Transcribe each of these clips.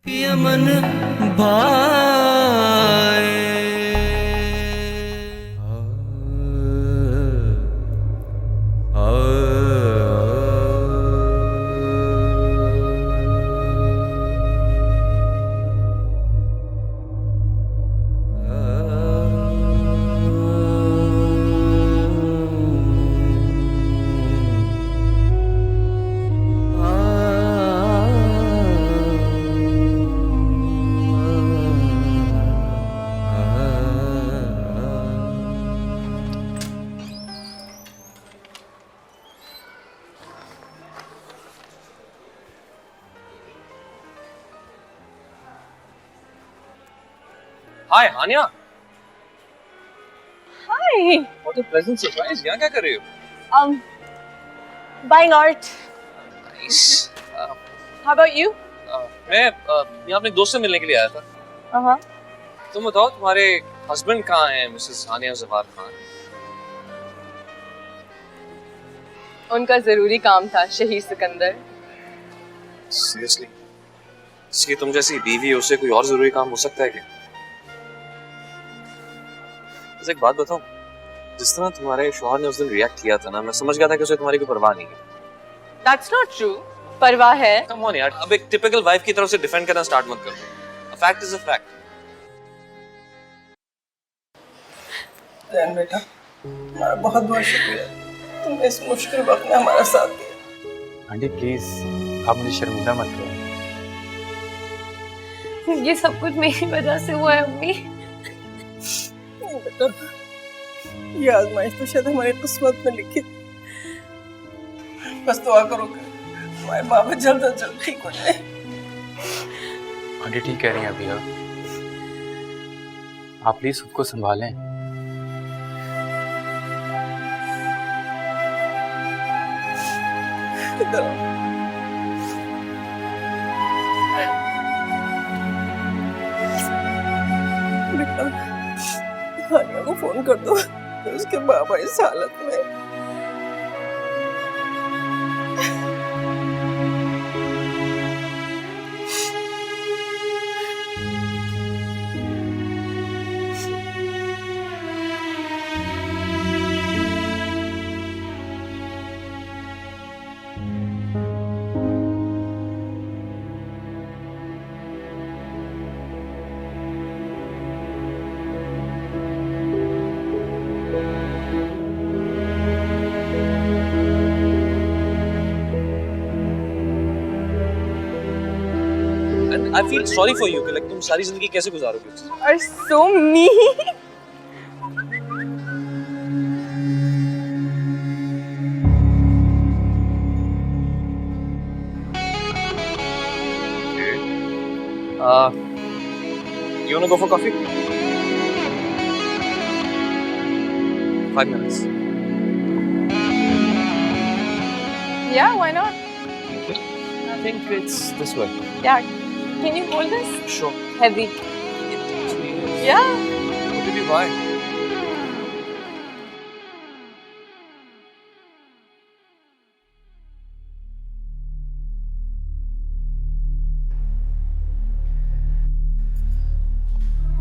Yemen भाए Hi, Anya. Hi. What a pleasant surprise. यहाँ क्या कर रही हो? Buying art. Nice. How about you? मैं यहाँ अपने दोस्त से मिलने के लिए आया था। Uh-huh. तुम बताओ तुम्हारे हस्बैंड कहाँ हैं, मिसेस हानिया ज़फार खान? उनका जरूरी काम था शहीद सिकंदर। Seriously? इसकी तुम जैसी बीवी उससे कोई और जरूरी काम हो सकता है क्या? बस एक बात बताऊं, जिस तरह तुम्हारे शौहर ने उस दिन रिएक्ट किया था ना, मैं समझ गया था कि उसे तुम्हारी कोई परवाह नहीं है। That's not true. परवाह है। Come on यार, अब एक टिपिकल वाइफ की तरफ से डिफेंड करना स्टार्ट मत करो। A fact is a fact. Jain बेटा, हमारा बहुत बहुत शुक्रिया, तुमने इस मुश्किल वक्त में हमारा साथ दिया। आंटी प्लीज, आप मुझे शर्मिंदा मत करो। ये सब कुछ मेरी वजह से हुआ है अम्मी। बेटा, ये आजमाइश तो शायद हमारी किस्मत में लिखी। बस दुआ करो कि हमारे बाबा जल्द से जल्द ठीक हो जाए। आंटी ठीक कह रही हैं अभी आप प्लीज खुद को संभालें। इधर आओ। बेटा, हानिया को फोन कर दो, तो उसके बाबा इस हालत में। And I feel sorry for you कि like तुम सारी जिंदगी कैसे गुजारोगे उससे? Are so mean. You wanna go for coffee? 5 minutes. Yeah, why not? I think it's this way. Yeah. Can you hold this? Sure. Heavy. Yeah. What did you buy?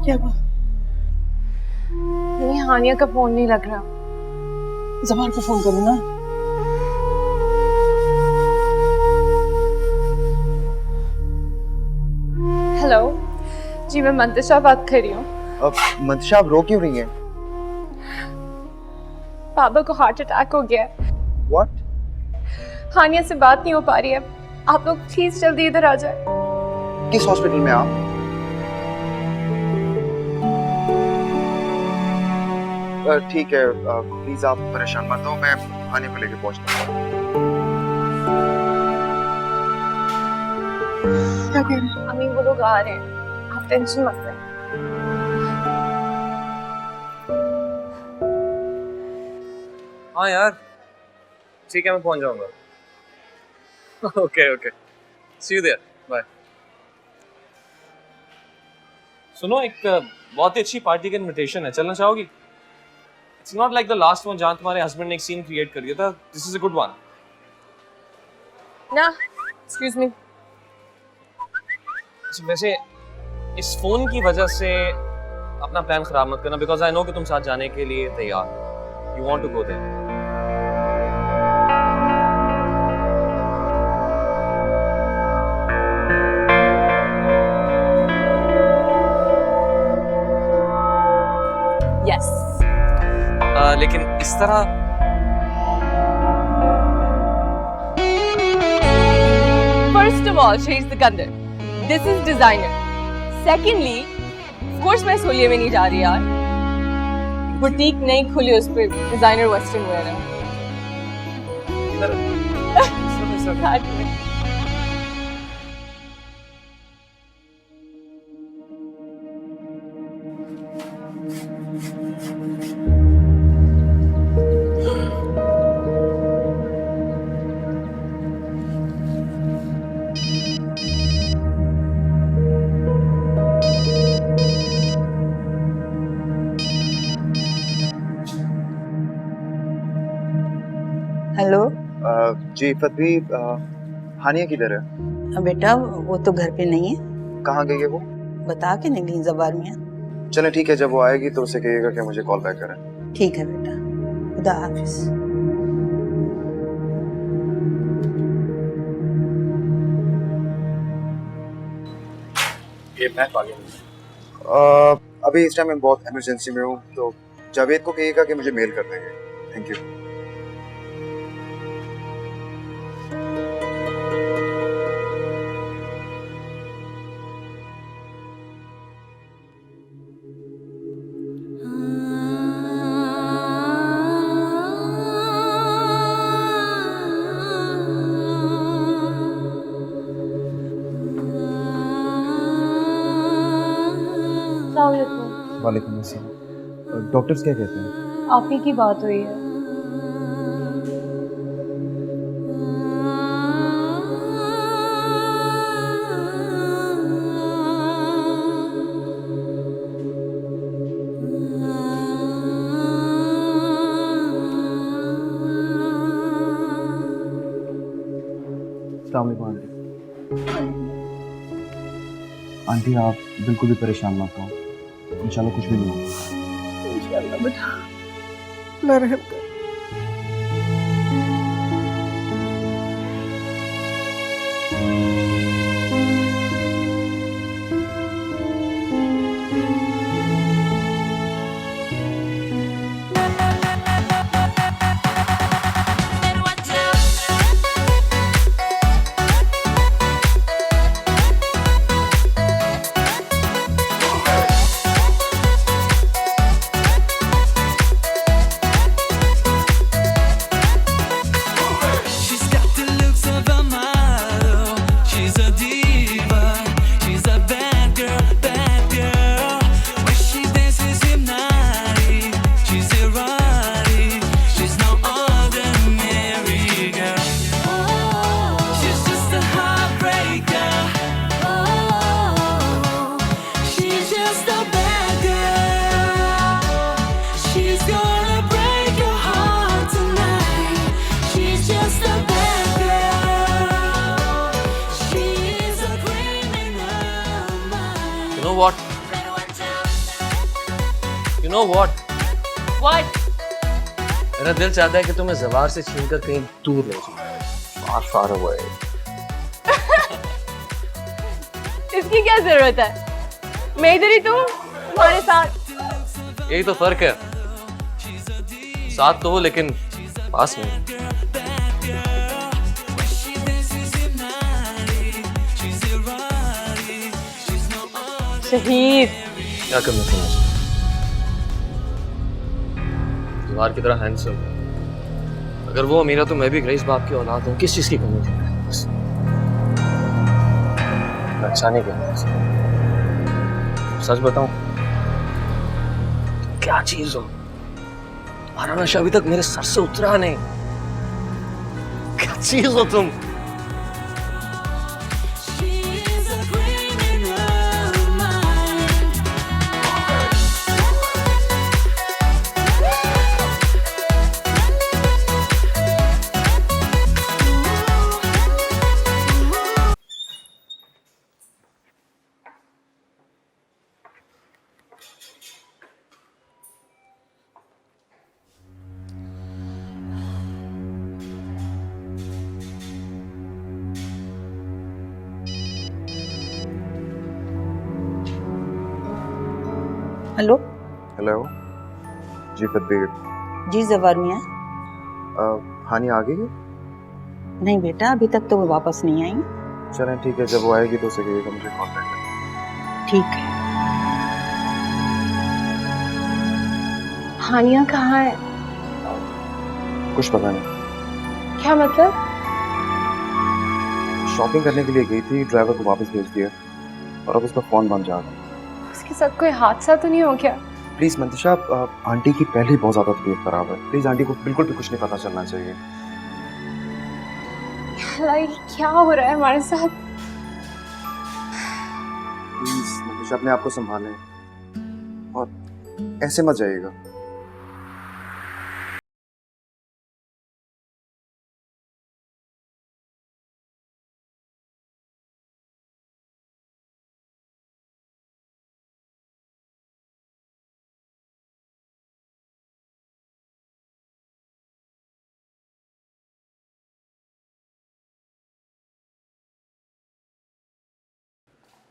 क्या हुआ? नहीं, हानिया का फोन नहीं लग रहा। ज़बान को फोन करो ना। हेलो जी, मैं मंतशा बात कर रही हूँ। अब मंतशा, आप रो क्यों रही हैं? पापा को हार्ट अटैक हो गया है। What? हानिया से बात नहीं हो पा रही है। आप लोग प्लीज जल्दी इधर आ जाए। किस हॉस्पिटल में आप? ठीक है, प्लीज आप परेशान मत हो, मैं हानिया को लेके पहुंचता हूँ। क्या कह रहे हैं? अम्मी वो लोग आ रहे हैं, आप टेंशन मत लें। हाँ यार, ठीक है मैं पहुंच जाऊंगा। Okay, okay. See you there. Bye. सुनो, एक बहुत ही अच्छी पार्टी का इनविटेशन है, चलना चाहोगी? It's not like the last one जहाँ तुम्हारे हस्बैंड ने एक सीन क्रिएट कर दिया था. This is a good one. ना, excuse me. अच्छा, वैसे इस फोन की वजह से अपना प्लान खराब मत करना, बिकॉज आई नो कि तुम साथ जाने के लिए तैयार हो, you want to go there. Yes. लेकिन इस तरह first of all she is Sikandar, this is designer. Secondly, of course मैं सोलिए में नहीं जा रही यार, बुटीक नहीं खुली उस पे डिजाइनर वेस्टर्न वेयर है। हेलो। जी फतवी, हानिया किधर है? बेटा वो तो घर पे नहीं है। कहाँ गई है वो? बता के निकली जबार में। चले ठीक है, जब वो आएगी तो उसे कहिएगा कि मुझे कॉल बैक करें। ठीक है बेटा, खुदा हाफिज। ये मैं आ गया। अभी इस टाइम मैं बहुत इमरजेंसी में हूँ, तो जावेद को कहिएगा कि मुझे मेल कर देंगे। Thank you. वालेकुम अस्सलाम। डॉक्टर्स क्या कहते हैं? आप ही की बात हुई है। अस्सलाम वालेकुम आंटी, आप बिल्कुल भी परेशान मत हो, इंशाल्लाह कुछ भी नहीं होगा। इंशाल्लाह बेटा, अल्लाह रहम कर। You know what? What? मेरा दिल चाहता है कि तुम्हें ज़बार से छीनकर कहीं दूर ले जाऊं, far far away। इसकी क्या जरूरत है? मैं इधर ही, तुम तुम्हारे साथ। यही तो फर्क है, साथ तो हो लेकिन पास में। शहीद क्या करना चाहिए मुझे? दीवार की तरह हैंडसम, अगर वो मेरा तो मैं भी रईस बाप की औलाद हूँ, किस चीज की कमी थी? बस अच्छा नहीं करना। सच बताऊं, क्या चीज हो, तुम्हारा नशा अभी तक मेरे सर से उतरा नहीं। क्या चीज हो तुम? हेलो। हेलो जी फतेह। जी जवार मियाँ। हानि आ गई है? नहीं बेटा, अभी तक तो वो वापस नहीं आई। चलें ठीक है, जब वो आएगी तो उसे कहिएगा मुझे कॉन्टैक्ट करना। ठीक है। हानिया कहाँ है? कुछ पता नहीं। क्या मतलब? शॉपिंग करने के लिए गई थी, ड्राइवर को वापस भेज दिया और अब उसका फोन बंद जा रहा है। उसके साथ कोई हादसा तो नहीं हो गया? प्लीज मंतिशा, आंटी की पहले ही बहुत ज्यादा तबीयत खराब है, प्लीज आंटी को बिल्कुल भी कुछ नहीं पता चलना चाहिए। लाइक क्या हो रहा है हमारे साथ? प्लीज मंतिशा अपने आप को संभालें और ऐसे मत जाइएगा।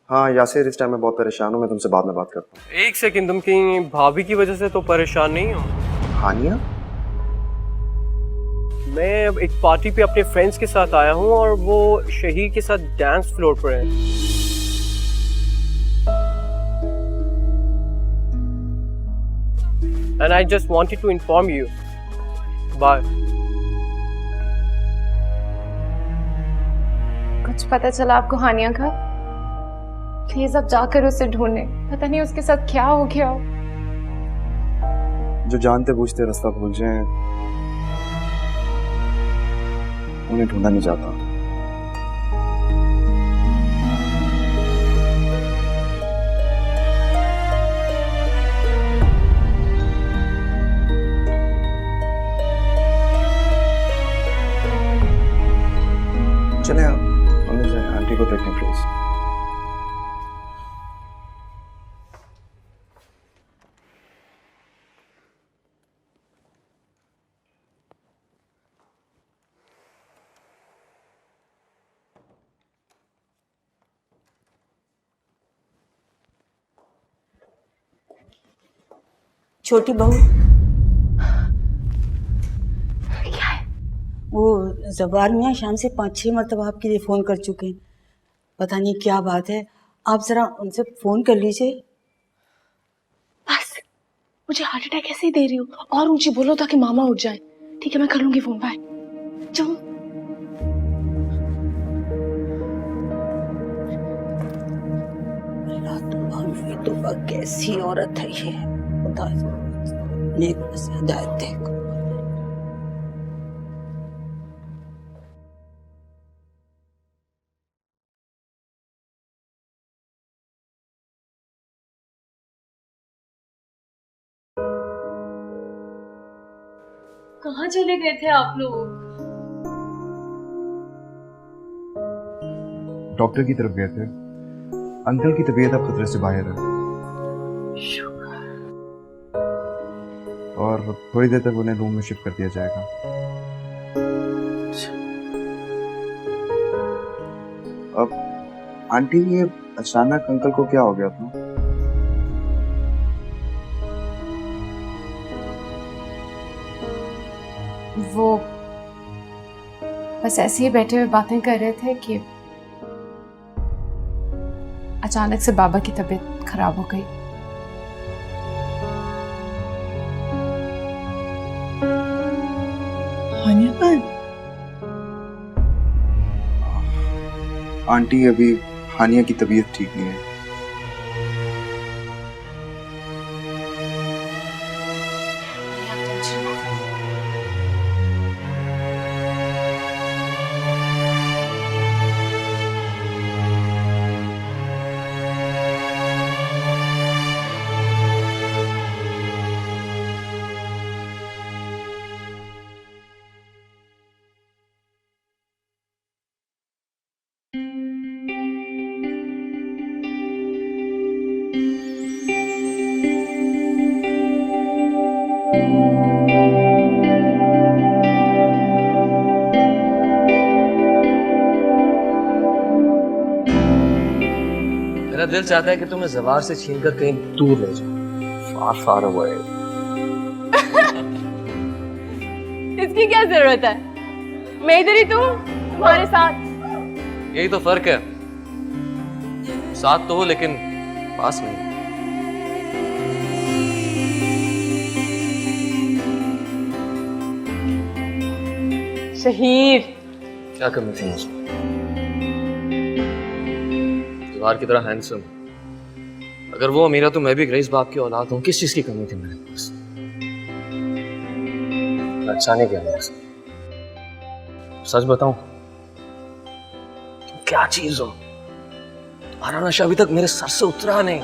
हाँ यासिर, इस टाइम मैं बहुत परेशान हूँ, मैं तुमसे बाद में बात करता हूँ। एक सेकंड, तुम कहीं भाभी की वजह से तो परेशान नहीं हो? हानिया? मैं अब एक पार्टी पे अपने फ्रेंड्स के साथ आया हूँ और वो शहीद के साथ डांस फ्लोर पर है। And I just wanted to inform you. Bye. कुछ पता चला आपको हानिया का? प्लीज अब जाकर उसे ढूंढे, पता नहीं उसके साथ क्या हो गया। जो जानते बूझते रास्ता भूल जाएं, उन्हें ढूंढा नहीं जाता। चले आप अंदर जाए, आंटी को देखें प्लीज। छोटी बहू, क्या है? वो जवार मियाँ शाम से 5-6 मरतबा आपके लिए फ़ोन कर चुके हैं। पता नहीं क्या बात है, आप ज़रा उनसे फ़ोन कर लीजिए। बस मुझे हार्ट अटैक ऐसे ही दे रही हो, और ऊंची बोलो ताकि मामा उठ जाए। ठीक है, मैं कर लूंगी फोन। बाय। जाओ। ये तो कैसी औरत है ये, खुदा नेक से हिदायत दे। कहाँ चले गए थे आप लोग? डॉक्टर की तरफ गए थे। अंकल की तबीयत अब खतरे से बाहर है और थोड़ी देर तक उन्हें रूम में शिफ्ट कर दिया जाएगा। अब आंटी, ये अचानक अंकल को क्या हो गया था? वो बस ऐसे ही बैठे हुए बातें कर रहे थे कि अचानक से बाबा की तबीयत खराब हो गई। हानिया कहाँ है? आंटी, अभी हानिया की तबीयत ठीक नहीं है। मेरा दिल चाहता है कि तुम्हें जवार से छीनकर कहीं दूर ले जाऊं, far, far away. इसकी क्या जरूरत है? मैं इधर ही तो हूँ, तुम्हारे साथ। यही तो फर्क है, साथ तो हो लेकिन पास नहीं। शहीर, क्या कमी थी मुझमें? जवार की तरह हैंडसम। अगर वो अमीरा तो मैं भी रईस बाप की औलाद हूँ। किस चीज की कमी थी मेरे पास? अच्छा नहीं किया मेरे साथ। सच बताऊं, तुम क्या चीज हो? तुम्हारा नशा अभी तक मेरे सर से उतरा नहीं।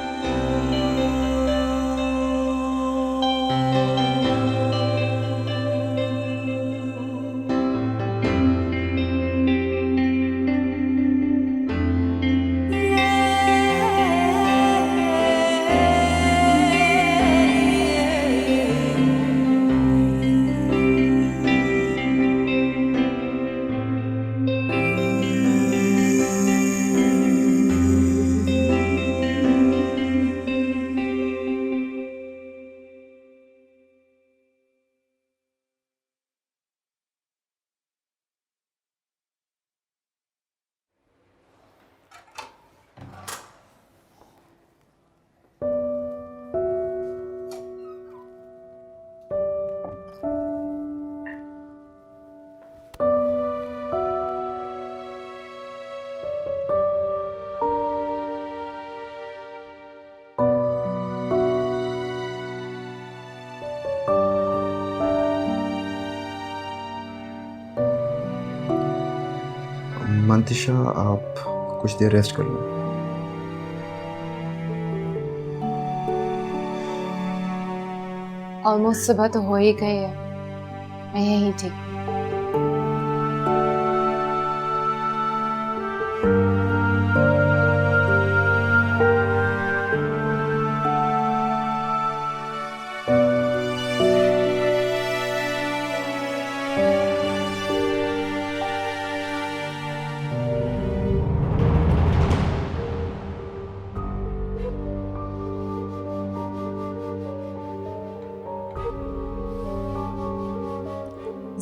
मंतिशा, आप कुछ देर रेस्ट कर लो। ऑलमोस्ट सुबह तो हो ही गई है, मैं यही ठीक।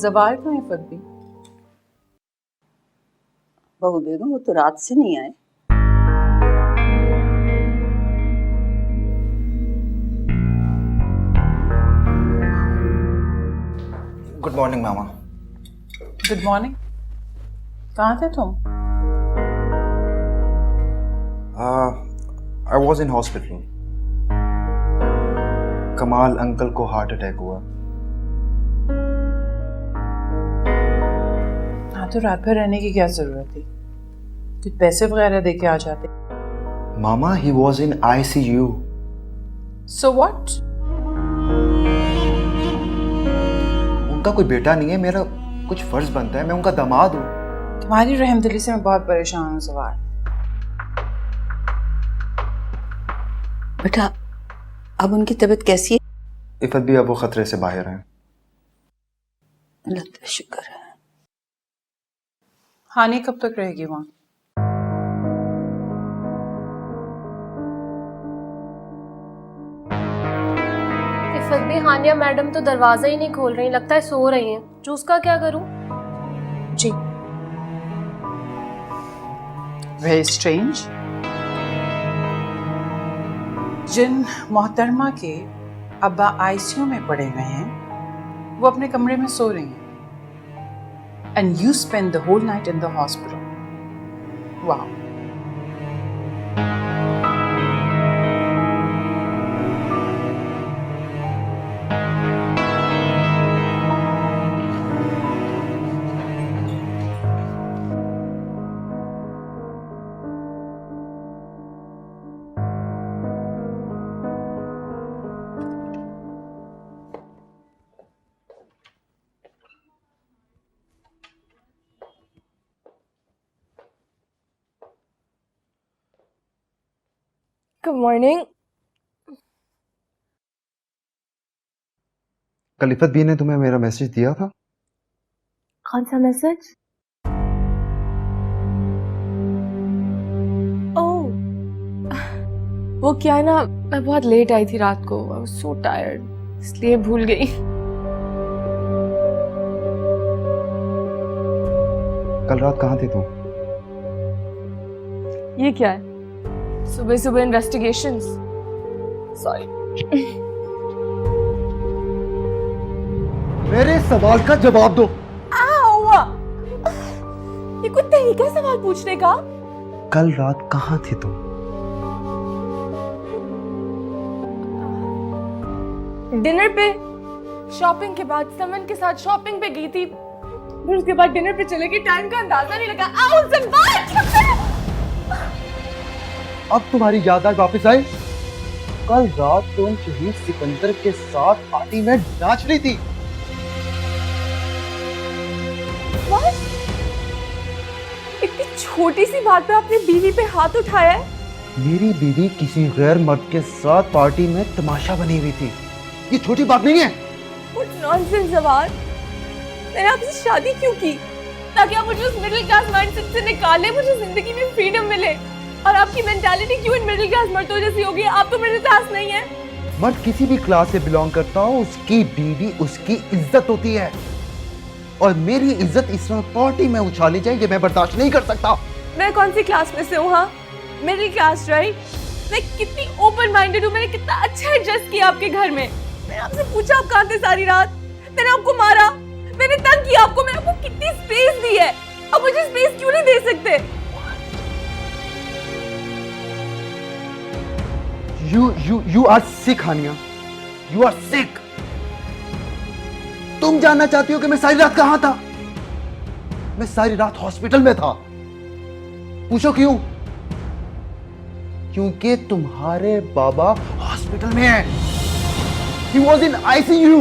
जवार कहाँ है फरबी? बहू बेगम वो तो रात से नहीं आए। गुड मॉर्निंग मामा। Good morning. कहाँ थे तुम? I was in hospital. Kamal uncle को हार्ट अटैक हुआ। हाँ, तो रात भर रहने की क्या जरूरत थी? कुछ पैसे वगैरह दे के आ जाते। मामा, he was in ICU। So what? उनका कोई बेटा नहीं है, मेरा कुछ फर्ज बनता है, मैं उनका दामाद हूँ। तुम्हारी रहमदिली से मैं बहुत परेशान हूँ जवार। बेटा, अब उनकी तबीयत कैसी है? इफत भी अब वो खतरे से बाहर हैं। अल्लाह का शुक्र है। हानि कब तक रहेगी वहाँ? इफत भी हानिया मैडम तो दरवाजा ही नहीं खोल रही, लगता है सो रही हैं। जूस का क्या करूं? जी। Very strange. जिन मोहतरमा के अब्बा ICU में पड़े हुए हैं, वो अपने कमरे में सो रही हैं। And you spend the whole night in the hospital. Wow. Good morning. कल इफत भी ने तुम्हें मेरा मैसेज दिया था? कौन सा मैसेज? ओह, वो क्या है ना, मैं बहुत लेट आई थी रात को, आई वाज सो टायर्ड, इसलिए भूल गई। कल रात कहाँ थे तुम? ये क्या है? सुबह सुबह इन्वेस्टिगेशंस। सॉरी। मेरे सवाल का जवाब दो। ये कोई तरीका है सवाल पूछने का? कल रात कहाँ थे तुम? डिनर पे, शॉपिंग के बाद समन के साथ शॉपिंग पे गई थी, फिर उसके बाद डिनर पे चले गई, टाइम का अंदाजा नहीं लगा। आओ जबान। अब तुम्हारी याददाश्त वापस आई? कल रात तुम शहीद सिकंदर के साथ पार्टी में नाच रही थी। इतनी छोटी सी बात पे आपने बीवी पे हाथ उठाया है? मेरी बीवी किसी गैर मर्द के साथ पार्टी में तमाशा बनी हुई थी, ये छोटी बात नहीं है। What nonsense जवान। मैंने आपसे शादी क्यों की? ताकि आप मुझे उस मिडिल क्लास माइंडसेट से निकाले, मुझे जिंदगी में फ्रीडम मिले। और आपकी मेंटालिटी क्यों इन मिडिल क्लास मर्दों जैसी होगी? आप तो मिडिल क्लास नहीं है। मर्द किसी भी क्लास से बिलोंग करता हो, उसकी बीवी उसकी इज्जत होती है, और मेरी इज्जत इस वक्त पार्टी में उछाली जाए ये मैं बर्दाश्त नहीं कर सकता। मैं कौन सी क्लास में से हूँ? हाँ, मिडिल क्लास, राइट? मैं कितनी ओपन माइंडेड हूँ, मैंने कितना अच्छा एडजस्ट किया आपके घर में। मैंने आपसे पूछा आप कहाँ थे सारी रात, मैंने आपको मारा, मैंने तंग किया आपको, मैंने आपको कितनी स्पेस दी है, अब मुझे स्पेस क्यों नहीं दे सकते? You are sick, Hania. You are sick। तुम जानना चाहती हो कि मैं सारी रात कहां था? मैं सारी रात हॉस्पिटल में था। पूछो क्यों? क्योंकि तुम्हारे बाबा हॉस्पिटल में हैं। He was in ICU।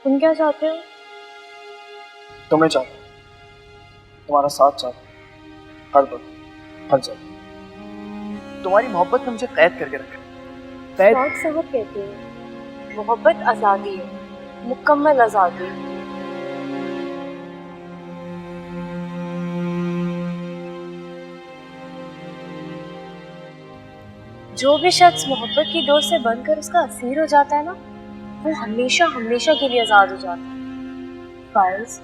तुम क्या चाहते हो? तुम्हें चाहता हूं, तुम्हारा साथ चाहता हूं, हर वक्त हर जगह। तुम्हारी मोहब्बत ने मुझे कैद करके रखा है। साथ साहब कहते हैं मोहब्बत आज़ादी है, मुकम्मल आज़ादी। जो भी शख्स मोहब्बत की डोर से बनकर उसका असीर हो जाता है ना, वो हमेशा हमेशा के लिए आज़ाद हो जाता है। फाइल्स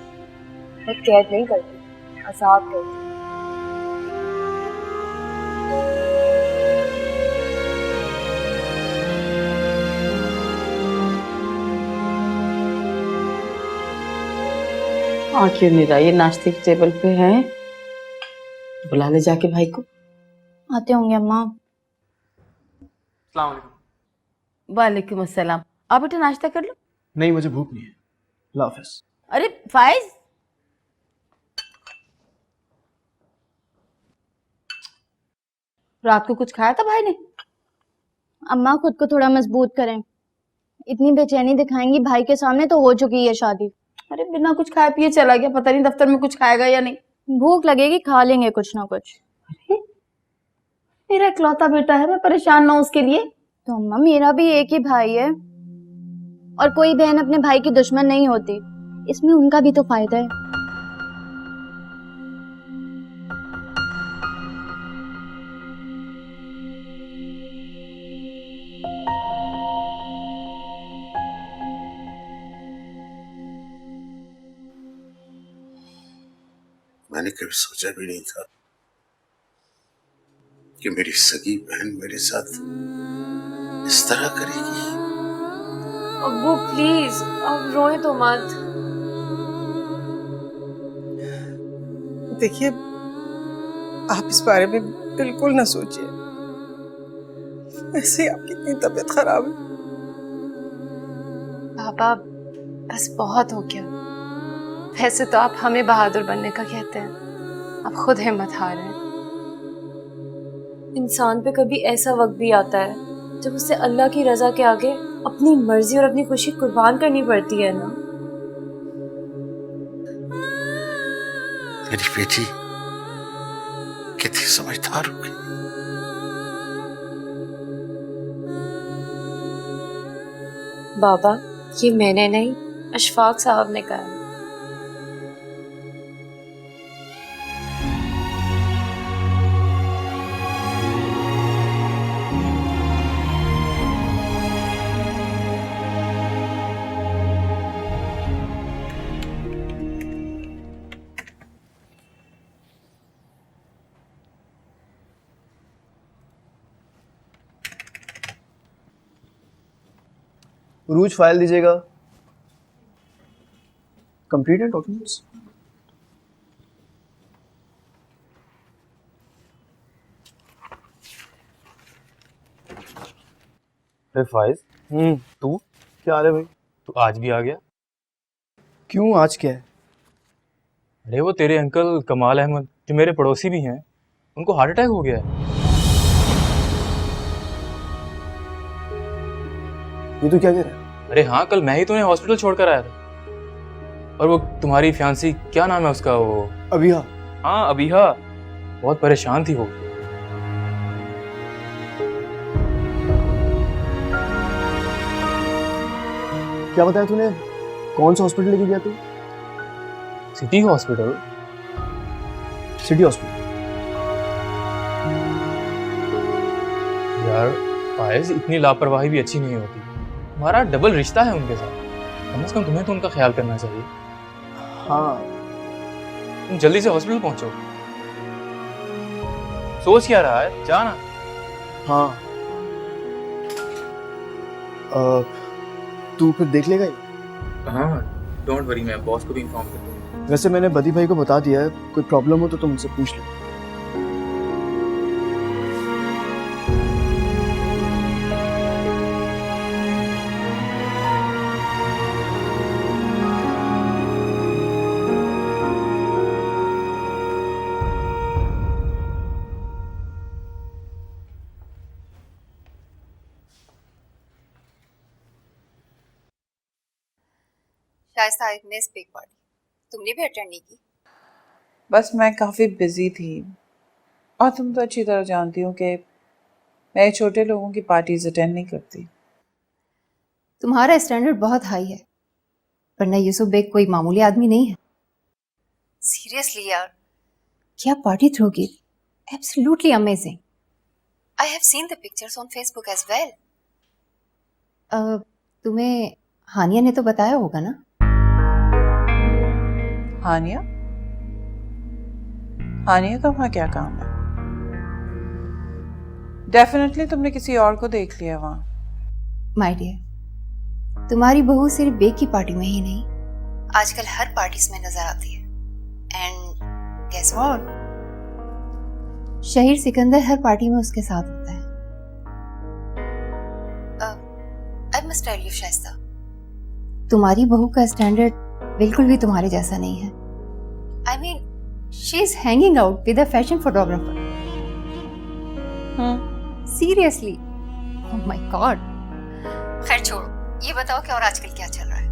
मैं कैद नहीं करती, आज़ाद करती। क्यों नहीं रहा? ये नाश्ते की टेबल पे है, बुला ले जाके भाई को। आते होंगे अम्मा। अस्सलाम वालेकुम। वालेकुम अस्सलाम। आप बेटा नाश्ता कर लो। नहीं, मुझे भूख नहीं है। अल्लाह हाफ़िज़। अरे फाइज, रात को कुछ खाया था भाई ने? अम्मा खुद को थोड़ा मजबूत करें, इतनी बेचैनी दिखाएंगी भाई के सामने तो हो चुकी है शादी। अरे बिना कुछ खाए पिए चला गया, पता नहीं दफ्तर में कुछ खाएगा या नहीं। भूख लगेगी, खा लेंगे कुछ ना कुछ। मेरा इकलौता बेटा है, मैं परेशान ना हूं उसके लिए। तो अम्मा मेरा भी एक ही भाई है, और कोई बहन अपने भाई की दुश्मन नहीं होती, इसमें उनका भी तो फायदा है। मैंने कभी सोचा भी नहीं था कि मेरी सगी बहन मेरे साथ इस तरह करेगी। अब्बू प्लीज अब रोए तो मत। देखिए, आप इस बारे में बिल्कुल ना सोचिए, ऐसे आपकी इतनी तबीयत खराब है। पापा बस बहुत हो गया। वैसे तो आप हमें बहादुर बनने का कहते हैं, आप खुद हिम्मत हार हैं। इंसान पे कभी ऐसा वक्त भी आता है जब उसे अल्लाह की रजा के आगे अपनी मर्जी और अपनी खुशी कुर्बान करनी पड़ती है ना। तेरी बेटी कितनी समझदार होगी। बाबा, ये मैंने नहीं, अशफाक साहब ने कहा। रूज फाइल दीजिएगा। Completed documents. अरे फाइज, तू क्या हाल है भाई? तू आज भी आ गया? क्यों, आज क्या है? अरे वो तेरे अंकल कमाल अहमद जो मेरे पड़ोसी भी हैं, उनको हार्ट अटैक हो गया है। ये तो क्या कह रहा है? अरे हाँ, कल मैं ही तुम्हें हॉस्पिटल छोड़कर आया था। और वो तुम्हारी फियांसी, क्या नाम है उसका, वो अबिहा। हाँ अबिहा, बहुत परेशान थी वो। क्या बताया तूने? कौन सा हॉस्पिटल लेके गया तू? City hospital. City hospital? यार फाइज, इतनी लापरवाही भी अच्छी नहीं होती। हमारा डबल रिश्ता है उनके साथ, कम से कम तुम्हें तो उनका ख्याल करना चाहिए। हाँ, तुम जल्दी से हॉस्पिटल पहुंचो। सोच क्या रहा है, जाना। हाँ। तू फिर देख लेगा ये? हाँ डोंट वरी, मैं बॉस को भी इन्फॉर्म कर दूंगा। वैसे मैंने बदी भाई को बता दिया है, कोई प्रॉब्लम हो तो तुम उनसे पूछ लो। Shaista, I miss big party. तुमने भी अटेंड नहीं की? बस मैं काफ़ी बिजी थी, और तुम तो अच्छी तरह जानती हो कि मैं छोटे लोगों की पार्टीज अटेंड नहीं करती। तुम्हारा स्टैंडर्ड बहुत हाई है, वरना यूसुफ बेग कोई मामूली आदमी नहीं है। सीरियसली यार, क्या पार्टी थ्रोगी, absolutely amazing. I have seen the pictures on Facebook as well. तुम्हें हानिया ने तो बताया होगा ना? हानिया? हानिया का वहाँ क्या काम है? डेफिनेटली तुमने किसी और को देख लिया वहाँ। माय डियर, तुम्हारी बहू सिर्फ बेग की पार्टी में ही नहीं, आजकल हर पार्टीज में नजर आती है। And guess what, Shaheer Sikandar हर पार्टी में उसके साथ होता है। I must tell you Shaista, तुम्हारी बहू का स्टैंडर्ड बिल्कुल भी तुम्हारे जैसा नहीं है। I mean, she is hanging out with a fashion photographer. Seriously, oh my God. खैर छोड़ो, ये बताओ कि और आजकल क्या चल रहा है?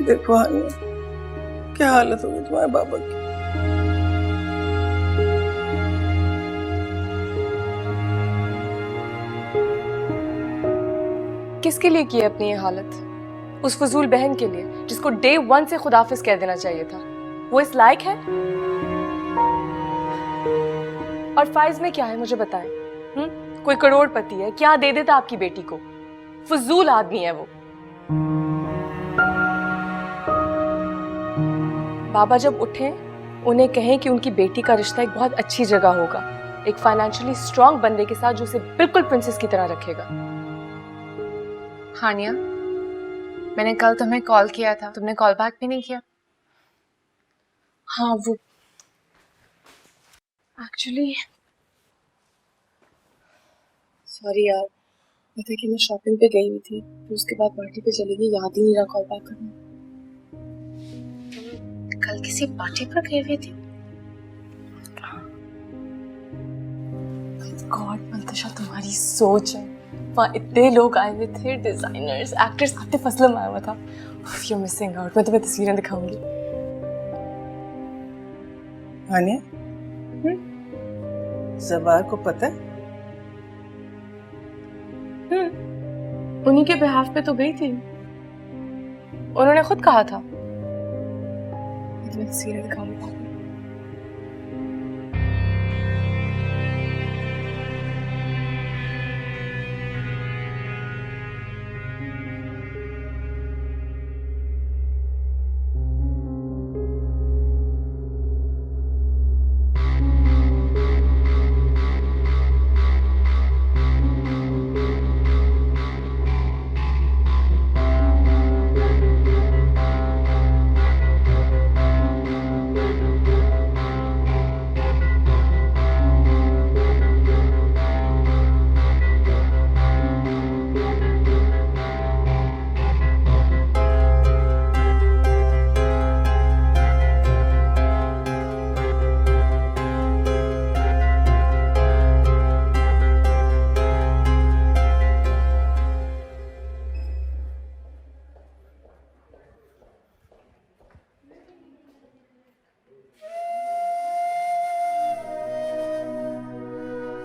देखो हानिया, क्या हालत होगी तुम्हारे बाबा की। किसके लिए की है अपनी ये हालत? उस फजूल बहन के लिए जिसको डे 1 से खुदाफिज कह देना चाहिए था। वो इस लायक है? और फाइज में क्या है मुझे बताएं। कोई करोड़पति है, क्या दे देता आपकी बेटी को? फजूल आदमी है वो। बाबा जब उठे उन्हें कहें कि उनकी बेटी का रिश्ता एक बहुत अच्छी जगह होगा, एक फाइनेंशियली स्ट्रांग बंदे के साथ जो उसे बिल्कुल प्रिंसेस की तरह रखेगा। हानिया, मैंने कल तुम्हें कॉल किया था, तुमने कॉल बैक भी नहीं किया। हाँ वो एक्चुअली सॉरी यार, पता है कि मैं शॉपिंग पे गई हुई थी, फिर उसके बाद पार्टी पे चली गई, याद ही नहीं रहा कॉल बैक करना। कल किसी पार्टी पर गई हुई थी? गॉड मंतशा, तुम्हारी सोच है। वहाँ इतने लोग आए हुए थे, डिजाइनर्स, एक्टर्स, आतिफ असलम आया हुआ था। You missing out. मैं तुम्हें तस्वीरें दिखाऊंगी। हानिया, ज़बार को पता है? उन्हीं के बिहाफ पे तो गई थी, उन्होंने खुद कहा था। मैं तुम्हें तस्वीरें दिखाऊंगी।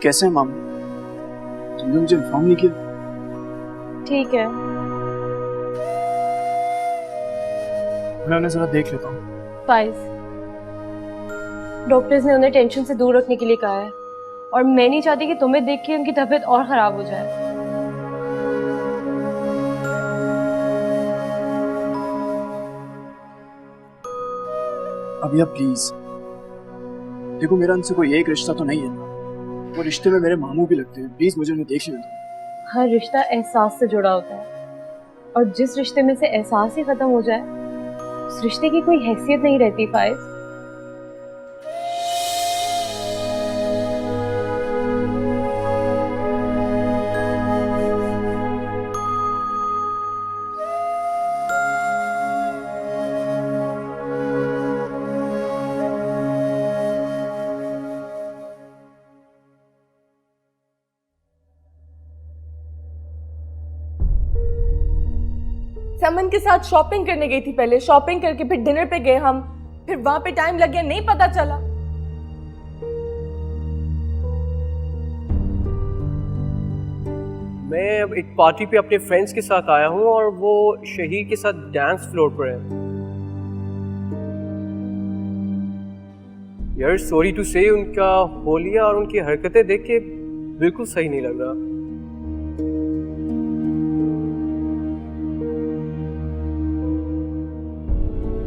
कैसे हैं मामा? तुमने मुझे इन्फॉर्म नहीं किया। ठीक है, मैं उन्हें जरा देख लेता हूँ। फाइज, डॉक्टर्स ने उन्हें टेंशन से दूर रखने के लिए कहा है, और मैं नहीं चाहती कि तुम्हें देख के उनकी तबीयत और खराब हो जाए। अभी प्लीज देखो, मेरा उनसे कोई एक रिश्ता तो नहीं है, वो रिश्ते में मेरे मामू भी लगते हैं। प्लीज मुझे उन्हें देख लेने दो। हर रिश्ता एहसास से जुड़ा होता है, और जिस रिश्ते में से एहसास ही खत्म हो जाए, उस रिश्ते की कोई हैसियत नहीं रहती। फाइज, समन के साथ शॉपिंग करने गई थी, पहले शॉपिंग करके फिर डिनर पे गए हम, फिर वहां पे टाइम लग गया, नहीं पता चला। मैं अब एक पार्टी पे अपने फ्रेंड्स के साथ आया हूँ और वो शहीर के साथ डांस फ्लोर पर है। यार सॉरी टू से, उनका होलिया और उनकी हरकतें देख के बिल्कुल सही नहीं लग रहा।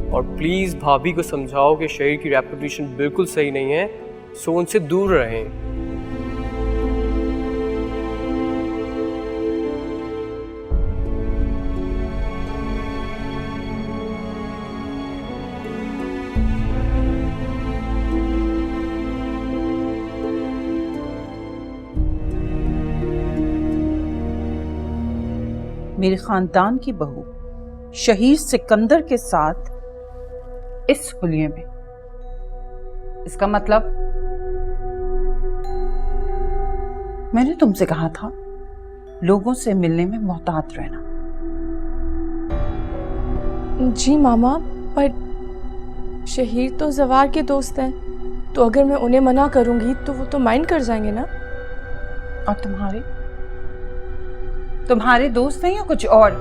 और प्लीज भाभी को समझाओ कि शहीर की रेपुटेशन बिल्कुल सही नहीं है, सो उनसे दूर रहें। मेरे खानदान की बहू शहीद सिकंदर के साथ इस हुलिये में, इसका मतलब मैंने तुमसे कहा था लोगों से मिलने में मोहतात रहना। जी मामा, पर शहीर तो जवार के दोस्त हैं, तो अगर मैं उन्हें मना करूंगी तो वो तो माइंड कर जाएंगे ना। और तुम्हारे दोस्त नहीं या कुछ और?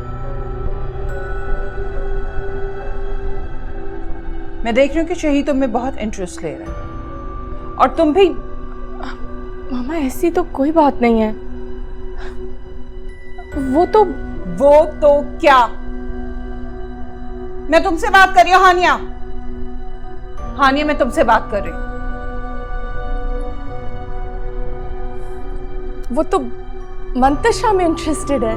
मैं देख रही हूँ कि शहीद तुम में बहुत इंटरेस्ट ले रहा है, और तुम भी। मामा ऐसी तो कोई बात नहीं है। वो तो क्या? मैं तुमसे बात कर रही हूँ हानिया। हानिया, मैं तुमसे बात कर रही हूँ। वो तो मंतशा में इंटरेस्टेड है।